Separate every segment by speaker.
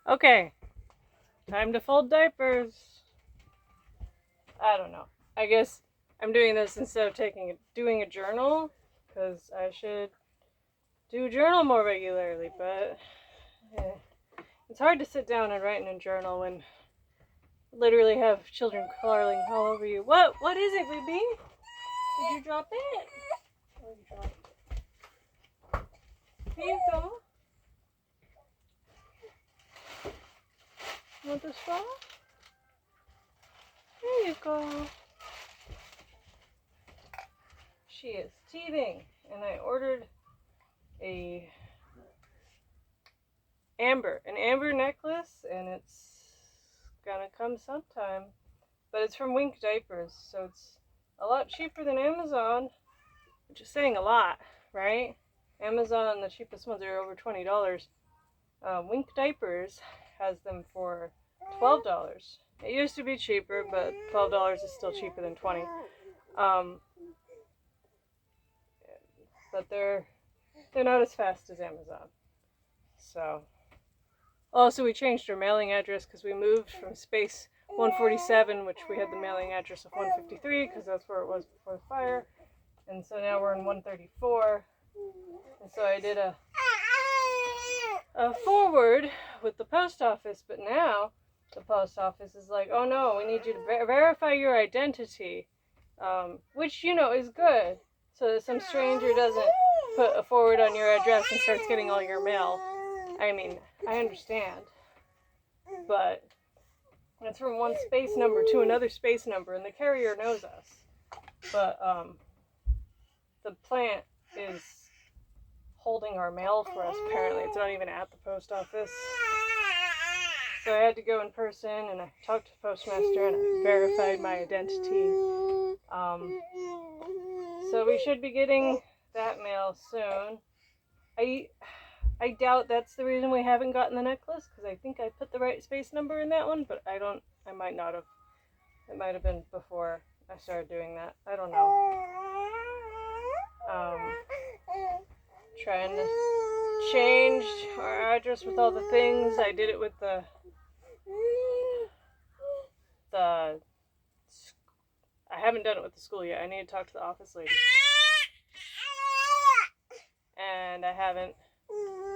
Speaker 1: Okay, time to fold diapers. I don't know. I guess I'm doing this instead of doing a journal, because I should do journal more regularly, but it's hard to sit down and write in a journal when you literally have children crawling all over you. What is it, baby? Did you drop it? Oh, you dropped it. Here you go. Want the straw? There you go. She is teething, and I ordered an amber necklace, and it's gonna come sometime. But it's from Wink Diapers, so it's a lot cheaper than Amazon, which is saying a lot, right? Amazon, the cheapest ones are over $20. Wink Diapers has them for $12. It used to be cheaper, but $12 is still cheaper than $20. But they're not as fast as Amazon. So, also we changed our mailing address because we moved from space 147, which we had the mailing address of 153 because that's where it was before the fire, and so now we're in 134. And so I did a forward with the post office, but now the post office is like, oh no, we need you to verify your identity, which is good, so that some stranger doesn't put a forward on your address and starts getting all your mail. I mean, I understand, but it's from one space number to another space number, and the carrier knows us. But the plant is holding our mail for us, apparently. It's not even at the post office. So I had to go in person, and I talked to the postmaster, and I verified my identity. So we should be getting that mail soon. I doubt that's the reason we haven't gotten the necklace, because I think I put the right space number in that one, but I might not have. It might have been before I started doing that. I don't know. Trying to change our address with all the things. I did it with the I haven't done it with the school yet. I need to talk to the office lady. And I haven't.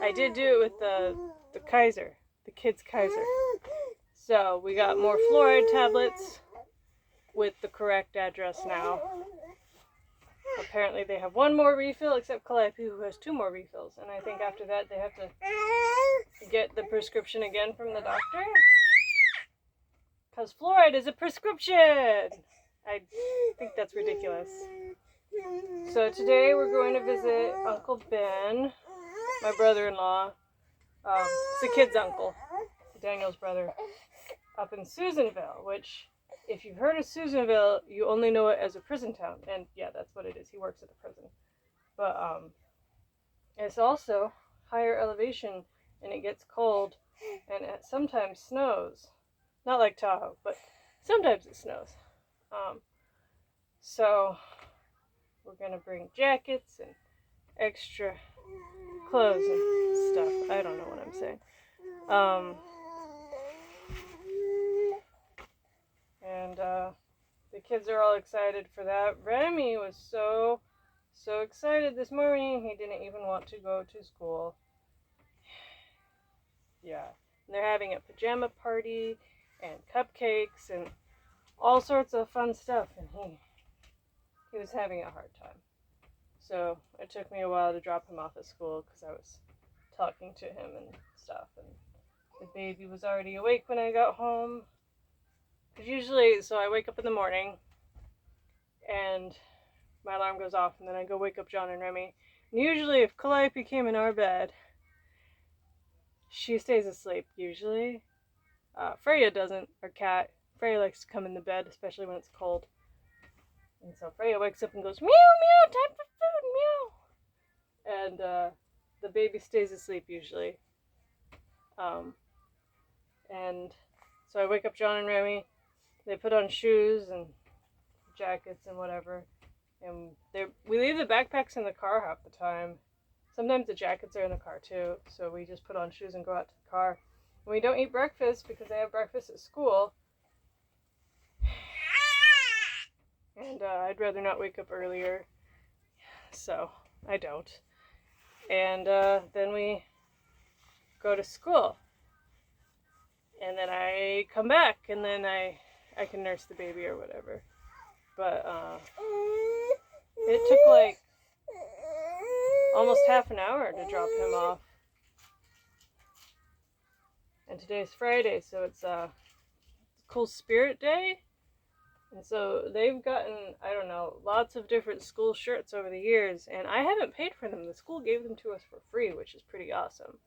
Speaker 1: I did do it with the Kaiser, the kids' Kaiser. So we got more fluoride tablets with the correct address now. Apparently they have one more refill, except Calliope, who has 2 more refills. And I think after that they have to get the prescription again from the doctor. Because fluoride is a prescription! I think that's ridiculous. So today we're going to visit Uncle Ben, my brother-in-law. It's the kid's uncle, Daniel's brother, up in Susanville, which, if you've heard of Susanville, you only know it as a prison town. And yeah, that's what it is. He works at the prison. But it's also higher elevation, and it gets cold, and it sometimes snows. Not like Tahoe, but sometimes it snows. So we're going to bring jackets and extra clothes and stuff. I don't know what I'm saying. And the kids are all excited for that. Remy was so excited this morning, he didn't even want to go to school. Yeah. And they're having a pajama party and cupcakes and all sorts of fun stuff, and he was having a hard time. So it took me a while to drop him off at school because I was talking to him and stuff, and the baby was already awake when I got home. Because usually, so I wake up in the morning and my alarm goes off, and then I go wake up John and Remy. And usually if Calliope came in our bed, she stays asleep usually. Freya doesn't, our cat. Freya likes to come in the bed, especially when it's cold. And so Freya wakes up and goes, meow, meow, time for food, meow. And the baby stays asleep usually. And so I wake up John and Remy. They put on shoes and jackets and whatever. And we leave the backpacks in the car half the time. Sometimes the jackets are in the car too. So we just put on shoes and go out to the car. We don't eat breakfast because they have breakfast at school. And I'd rather not wake up earlier, so I don't. And then we go to school. And then I come back, and then I can nurse the baby or whatever. But it took like almost half an hour to drop him off. And today's Friday, so it's Cool Spirit Day. And so they've gotten, I don't know, lots of different school shirts over the years, and I haven't paid for them. The school gave them to us for free, which is pretty awesome.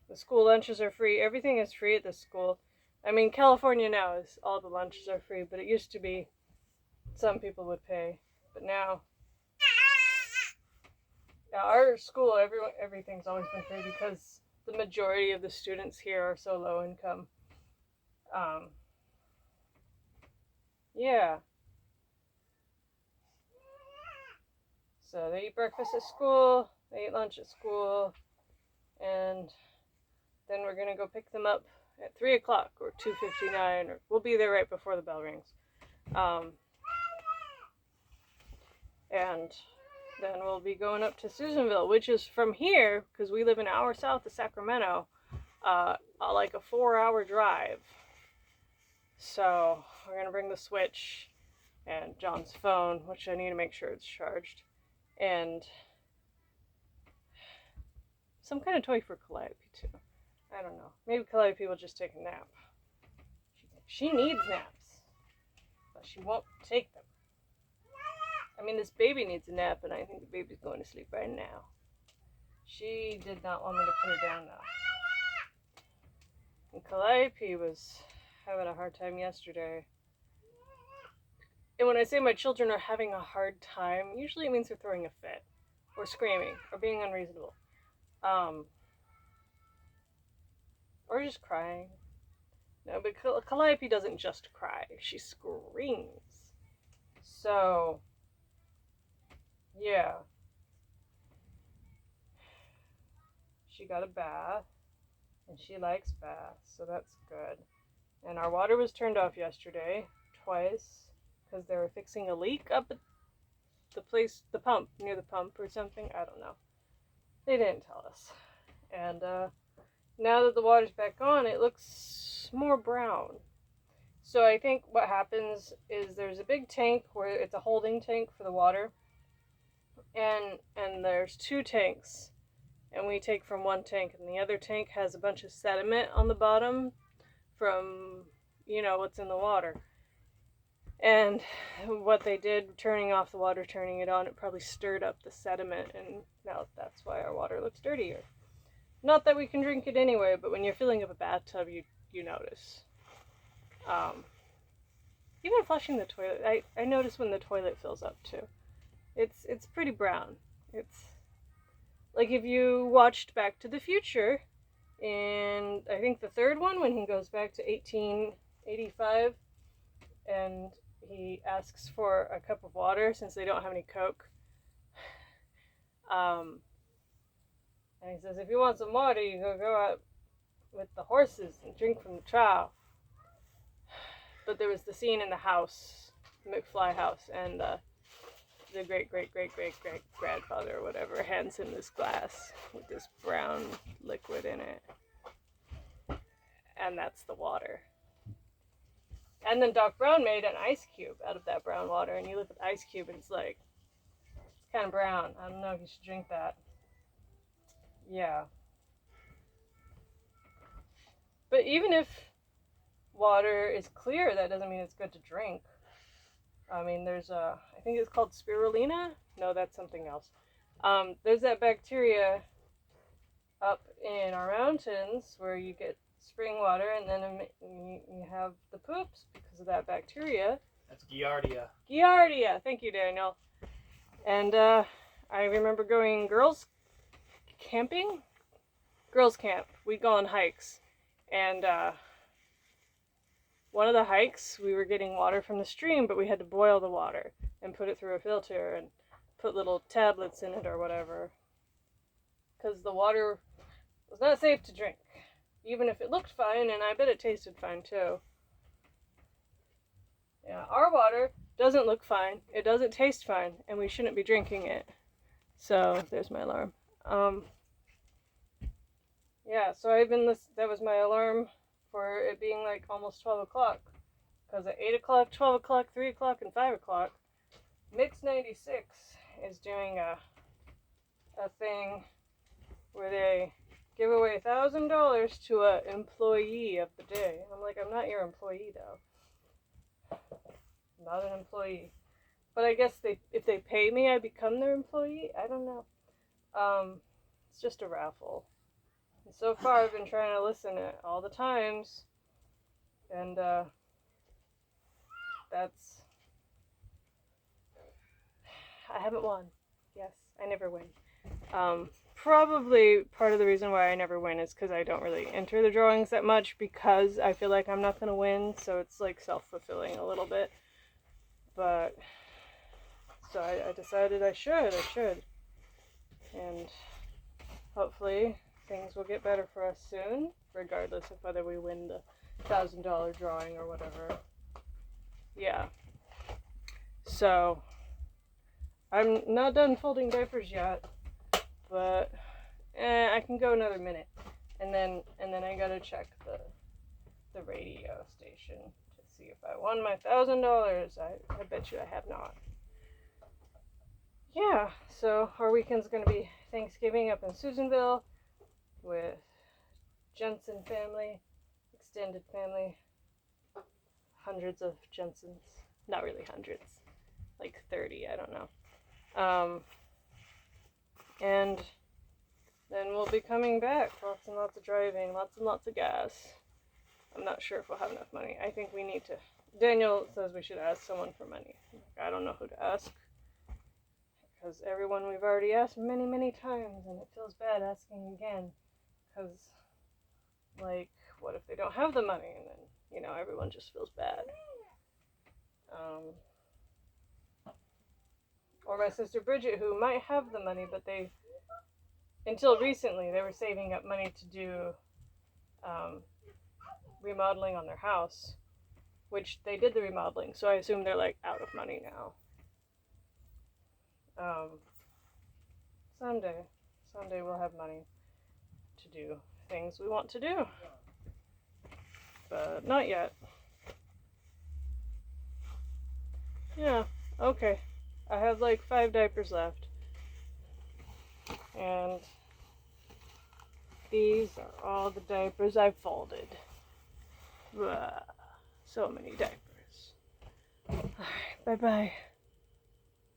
Speaker 1: The school lunches are free. Everything is free at this school. I mean, California now is all the lunches are free, but it used to be some people would pay. But now, our school, everything's always been free because the majority of the students here are so low income. Yeah. So they eat breakfast at school, they eat lunch at school, and then we're going to go pick them up at 3 o'clock or 2:59, or we'll be there right before the bell rings. And then we'll be going up to Susanville, which is from here, because we live an hour south of Sacramento, like a 4-hour drive. So we're going to bring the Switch and John's phone, which I need to make sure it's charged, and some kind of toy for Calliope too. I don't know. Maybe Calliope will just take a nap. She needs naps, but she won't take them. I mean, this baby needs a nap, and I think the baby's going to sleep right now. She did not want me to put her down now. And Calliope was having a hard time yesterday. And when I say my children are having a hard time, usually it means they're throwing a fit, or screaming, or being unreasonable. Or just crying. No, but Calliope doesn't just cry. She screams. So, yeah. She got a bath, and she likes baths, so that's good. And our water was turned off yesterday, twice, because they were fixing a leak up at the place, the pump, near the pump or something. I don't know. They didn't tell us. And now that the water's back on, it looks more brown. So I think what happens is there's a big tank where it's a holding tank for the water, and there's 2 tanks, and we take from one tank, and the other tank has a bunch of sediment on the bottom from, what's in the water. And what they did, turning off the water, turning it on, it probably stirred up the sediment, and now that's why our water looks dirtier. Not that we can drink it anyway, but when you're filling up a bathtub, you notice. Even flushing the toilet, I notice when the toilet fills up too. It's pretty brown. It's like if you watched Back to the Future, and I think the 3rd one, when he goes back to 1885, and he asks for a cup of water since they don't have any Coke. And he says, if you want some water, you go out with the horses and drink from the trough. But there was the scene in the house, the McFly house, and the great-great-great-great-great-grandfather or whatever hands him this glass with this brown liquid in it. And that's the water. And then Doc Brown made an ice cube out of that brown water, and you look at the ice cube and it's like, it's kind of brown. I don't know if you should drink that. Yeah. But even if water is clear, that doesn't mean it's good to drink. I mean, there's I think it's called spirulina? No, that's something else. There's that bacteria up in our mountains where you get spring water, and then you have the poops because of that bacteria.
Speaker 2: That's Giardia.
Speaker 1: Giardia! Thank you, Daniel. And I remember going girls camp. We'd go on hikes, and one of the hikes, we were getting water from the stream, but we had to boil the water and put it through a filter and put little tablets in it or whatever, because the water was not safe to drink. even if it looked fine, and I bet it tasted fine too. Yeah, our water doesn't look fine, it doesn't taste fine, and we shouldn't be drinking it. So, there's my alarm. Yeah, so that was my alarm for it being like almost 12 o'clock. Because at 8 o'clock, 12 o'clock, 3 o'clock, and 5 o'clock, Mix 96 is doing a thing where they give away $1,000 to an employee of the day. I'm like, I'm not your employee though. I'm not an employee. But I guess if they pay me, I become their employee. I don't know. It's just a raffle. And so far, I've been trying to listen to it all the times, and that's I haven't won. Yes, I never win. Probably part of the reason why I never win is because I don't really enter the drawings that much because I feel like I'm not going to win, so it's like self-fulfilling a little bit. But, so I decided I should. And hopefully things will get better for us soon, regardless of whether we win the $1,000 drawing or whatever. Yeah. So, I'm not done folding diapers yet, but I can go another minute, and then I gotta check the radio station to see if I won my $1,000. I bet you I have not. Yeah, so our weekend's gonna be Thanksgiving up in Susanville with Jensen family, extended family, hundreds of Jensens. Not really hundreds, like 30, I don't know. And then we'll be coming back. Lots and lots of driving, lots and lots of gas. I'm not sure if we'll have enough money. I think we need to. Daniel says we should ask someone for money. I don't know who to ask. Because everyone we've already asked many, many times, and it feels bad asking again. Because, like, what if they don't have the money? And then, everyone just feels bad. Or my sister Bridget, who might have the money, but until recently, they were saving up money to do remodeling on their house, which they did the remodeling, so I assume they're like out of money now. Someday we'll have money to do things we want to do, but not yet. Yeah, okay. I have like 5 diapers left, and these are all the diapers I've folded. Blah. So many diapers. Alright, bye-bye.